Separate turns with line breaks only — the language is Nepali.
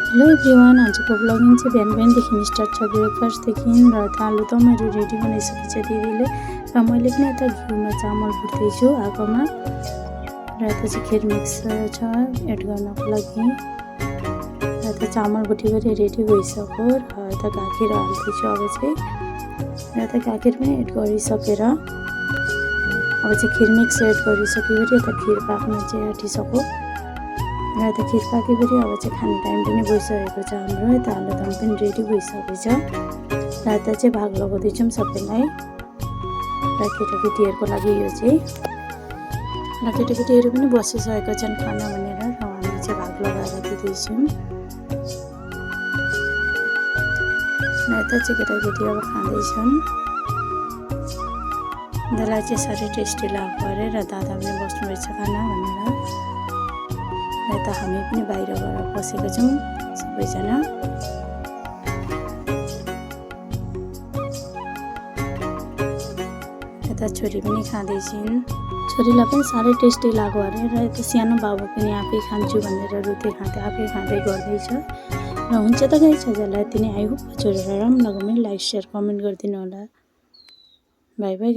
हेलो एभ्रिवान, आजको ब्लगिङ चाहिँ बिहानदेखि स्टार्ट छ। ब्रेकफास्टदेखि र आलुदमहरू रेडी बनाइसकेछ दिदीले र मैले पनि यता घिउमा चामल भुट्दैछु आगोमा। र यता चाहिँ खिर मिक्स छ एड गर्नको लागि। र यता चामल भुटिगरी रेडी भइसक्यो र यता गाखिर हाल्दैछु अब चाहिँ। र यता गाखिर पनि एड गरिसकेर अब चाहिँ खिर मिक्स एड गरिसकेपछि यता खिर पाक्न चाहिँ आँटिसक्यो। र यता खिर पाकेपछि अब चाहिँ खाने टाइम पनि भइसकेको छ हाम्रो। यता आलुदम पनि रेडी भइसकेको छ। र यता चाहिँ भाग लगाउँदैछौँ सबैलाई र केटाकेटीहरूको लागि यो चाहिँ। र केटाकेटीहरू पनि बसिसकेको छन् खाना भनेर र हामी चाहिँ भाग लगाएर दिँदैछौँ। र यता चाहिँ केटाकेटी अब खाँदैछन्। दादालाई चाहिँ साह्रै टेस्टी लाग्यो अरे र दादा पनि बस्नुभएछ खाना भनेर। र यता हामी पनि बाहिर गएर बसेको छौँ सबैजना। यता छोरी पनि खाँदैछिन्। छोरीलाई पनि साह्रै टेस्टी लाग्यो अरे र यता सानो बाबु पनि आफै खान्छु भनेर रुँदै खाँदै आफै खाँदै गर्दैछ। र हुन्छ त गाइस, आजलाई यति नै। आई होप हजुरहरूलाई राम्रो लाग्यो भने लाइक सेयर कमेन्ट गरिदिनु होला। By by.